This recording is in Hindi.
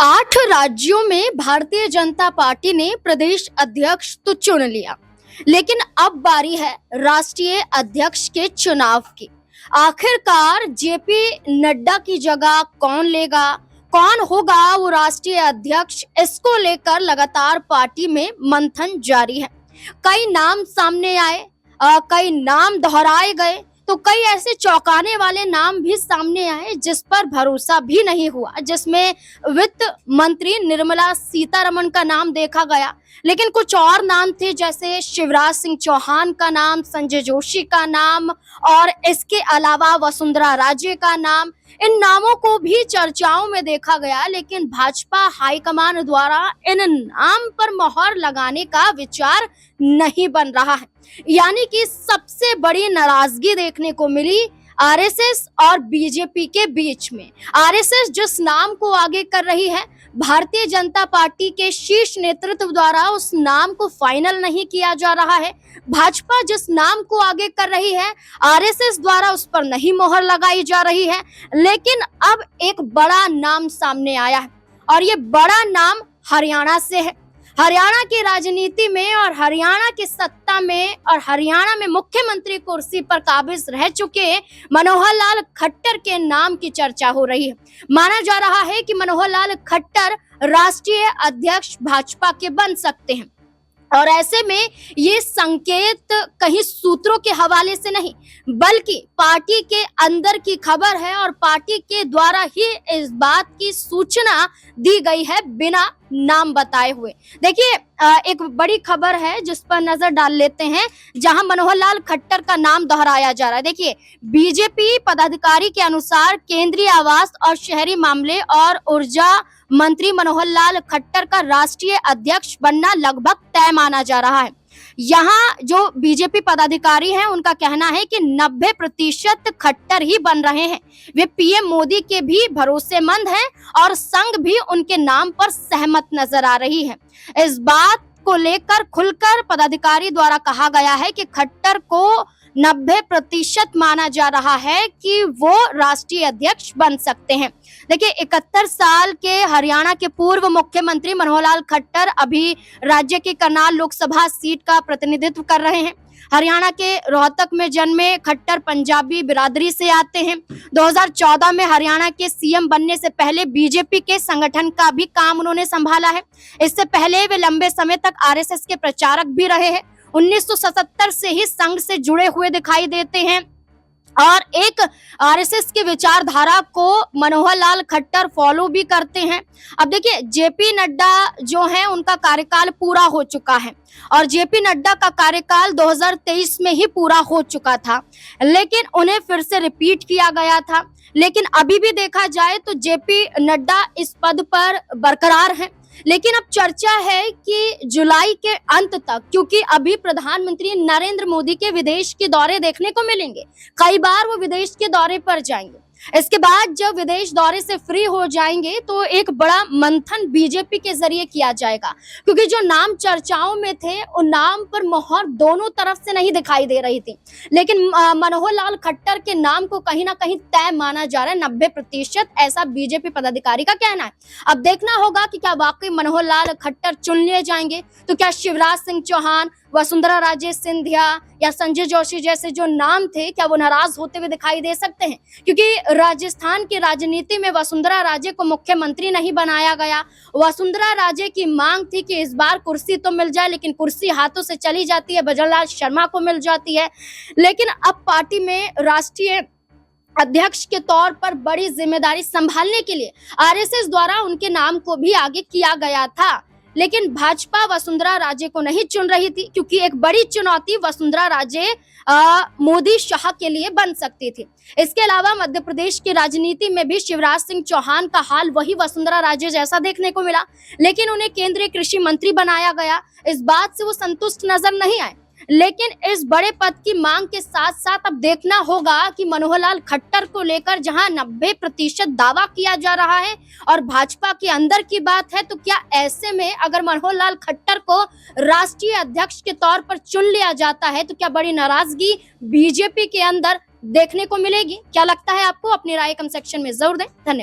8 राज्यों में भारतीय जनता पार्टी ने प्रदेश अध्यक्ष तो चुन लिया, लेकिन अब बारी है राष्ट्रीय अध्यक्ष के चुनाव की। आखिरकार जेपी नड्डा की जगह कौन लेगा, कौन होगा वो राष्ट्रीय अध्यक्ष, इसको लेकर लगातार पार्टी में मंथन जारी है। कई नाम सामने आए, कई नाम दोहराए गए, तो कई ऐसे चौंकाने वाले नाम भी सामने आए जिस पर भरोसा भी नहीं हुआ, जिसमें वित्त मंत्री निर्मला सीतारमण का नाम देखा गया, लेकिन कुछ और नाम थे जैसे शिवराज सिंह चौहान का नाम, संजय जोशी का नाम और इसके अलावा वसुंधरा राजे का नाम। इन नामों को भी चर्चाओं में देखा गया, लेकिन भाजपा हाईकमान द्वारा इन नाम पर मोहर लगाने का विचार नहीं बन रहा है। यानी कि सबसे बड़ी नाराजगी देखने को मिली आरएसएस और बीजेपी के बीच में। आरएसएस जिस नाम को आगे कर रही है, भारतीय जनता पार्टी के शीर्ष नेतृत्व द्वारा उस नाम को फाइनल नहीं किया जा रहा है। भाजपा जिस नाम को आगे कर रही है, आरएसएस द्वारा उस पर नहीं मोहर लगाई जा रही है। लेकिन अब एक बड़ा नाम सामने आया है और ये बड़ा नाम हरियाणा से है। हरियाणा की राजनीति में और हरियाणा की सत्ता में और हरियाणा में मुख्यमंत्री कुर्सी पर काबिज रह चुके मनोहर लाल खट्टर के नाम की चर्चा हो रही है। माना जा रहा है कि मनोहर लाल खट्टर राष्ट्रीय अध्यक्ष भाजपा के बन सकते हैं और ऐसे में ये संकेत कहीं सूत्रों के हवाले से नहीं, बल्कि पार्टी के अंदर की खबर है और पार्टी के द्वारा ही इस बात की सूचना दी गई है बिना नाम बताए हुए। देखिए, एक बड़ी खबर है जिस पर नजर डाल लेते हैं, जहां मनोहर लाल खट्टर का नाम दोहराया जा रहा है। देखिए, बीजेपी पदाधिकारी के अनुसार केंद्रीय आवास और शहरी मामले और ऊर्जा मंत्री मनोहर लाल खट्टर का राष्ट्रीय अध्यक्ष बनना लगभग तय माना जा रहा है। यहाँ जो बीजेपी पदाधिकारी हैं, उनका कहना है कि 90% खट्टर ही बन रहे हैं। वे पीएम मोदी के भी भरोसेमंद हैं और संघ भी उनके नाम पर सहमत नजर आ रही है। इस बात को लेकर खुलकर पदाधिकारी द्वारा कहा गया है कि खट्टर को 90% माना जा रहा है कि वो राष्ट्रीय अध्यक्ष बन सकते हैं। देखिए, 71 साल के हरियाणा के पूर्व मुख्यमंत्री मनोहर लाल खट्टर अभी राज्य की करनाल लोकसभा सीट का प्रतिनिधित्व कर रहे हैं। हरियाणा के रोहतक में जन्मे खट्टर पंजाबी बिरादरी से आते हैं। 2014 में हरियाणा के सीएम बनने से पहले बीजेपी के संगठन का भी काम उन्होंने संभाला है। इससे पहले वे लंबे समय तक आरएसएस के प्रचारक भी रहे हैं। 1977 से ही संघ से जुड़े हुए दिखाई देते हैं और एक आरएसएस की विचारधारा को मनोहर लाल खट्टर फॉलो भी करते हैं। अब देखिए, जेपी नड्डा जो है, उनका कार्यकाल पूरा हो चुका है और जेपी नड्डा का कार्यकाल 2023 में ही पूरा हो चुका था, लेकिन उन्हें फिर से रिपीट किया गया था। लेकिन अभी भी देखा जाए तो जेपी नड्डा इस पद पर बरकरार हैं। लेकिन अब चर्चा है कि जुलाई के अंत तक, क्योंकि अभी प्रधानमंत्री नरेंद्र मोदी के विदेश के दौरे देखने को मिलेंगे, कई बार वो विदेश के दौरे पर जाएंगे। इसके बाद जब विदेश दौरे से फ्री हो जाएंगे तो एक बड़ा मंथन बीजेपी के जरिए किया जाएगा, क्योंकि जो नाम चर्चाओं में थे उन नाम पर मोहर दोनों तरफ से नहीं दिखाई दे रही थी, लेकिन मनोहर लाल खट्टर के नाम को कहीं ना कहीं तय माना जा रहा है, 90%, ऐसा बीजेपी पदाधिकारी का कहना है। अब देखना होगा कि क्या वाकई मनोहर लाल खट्टर चुन लिए जाएंगे, तो क्या शिवराज सिंह चौहान, वसुंधरा राजे सिंधिया या संजय जोशी जैसे जो नाम थे, क्या वो नाराज होते हुए दिखाई दे सकते हैं? क्योंकि राजस्थान की राजनीति में वसुंधरा राजे को मुख्यमंत्री नहीं बनाया गया। वसुंधरा राजे की मांग थी कि इस बार कुर्सी तो मिल जाए, लेकिन कुर्सी हाथों से चली जाती है, भजनलाल शर्मा को मिल जाती है। लेकिन अब पार्टी में राष्ट्रीय अध्यक्ष के तौर पर बड़ी जिम्मेदारी संभालने के लिए आरएसएस द्वारा उनके नाम को भी आगे किया गया था, लेकिन भाजपा वसुंधरा राजे को नहीं चुन रही थी, क्योंकि एक बड़ी चुनौती वसुंधरा राजे मोदी शाह के लिए बन सकती थी। इसके अलावा मध्य प्रदेश की राजनीति में भी शिवराज सिंह चौहान का हाल वही वसुंधरा राजे जैसा देखने को मिला, लेकिन उन्हें केंद्रीय कृषि मंत्री बनाया गया। इस बात से वो संतुष्ट नजर नहीं आए। लेकिन इस बड़े पद की मांग के साथ साथ अब देखना होगा कि मनोहर लाल खट्टर को लेकर जहां 90% दावा किया जा रहा है और भाजपा के अंदर की बात है, तो क्या ऐसे में अगर मनोहर लाल खट्टर को राष्ट्रीय अध्यक्ष के तौर पर चुन लिया जाता है तो क्या बड़ी नाराजगी बीजेपी के अंदर देखने को मिलेगी? क्या लगता है आपको? अपनी राय कमेंट सेक्शन में जरूर दें। धन्यवाद।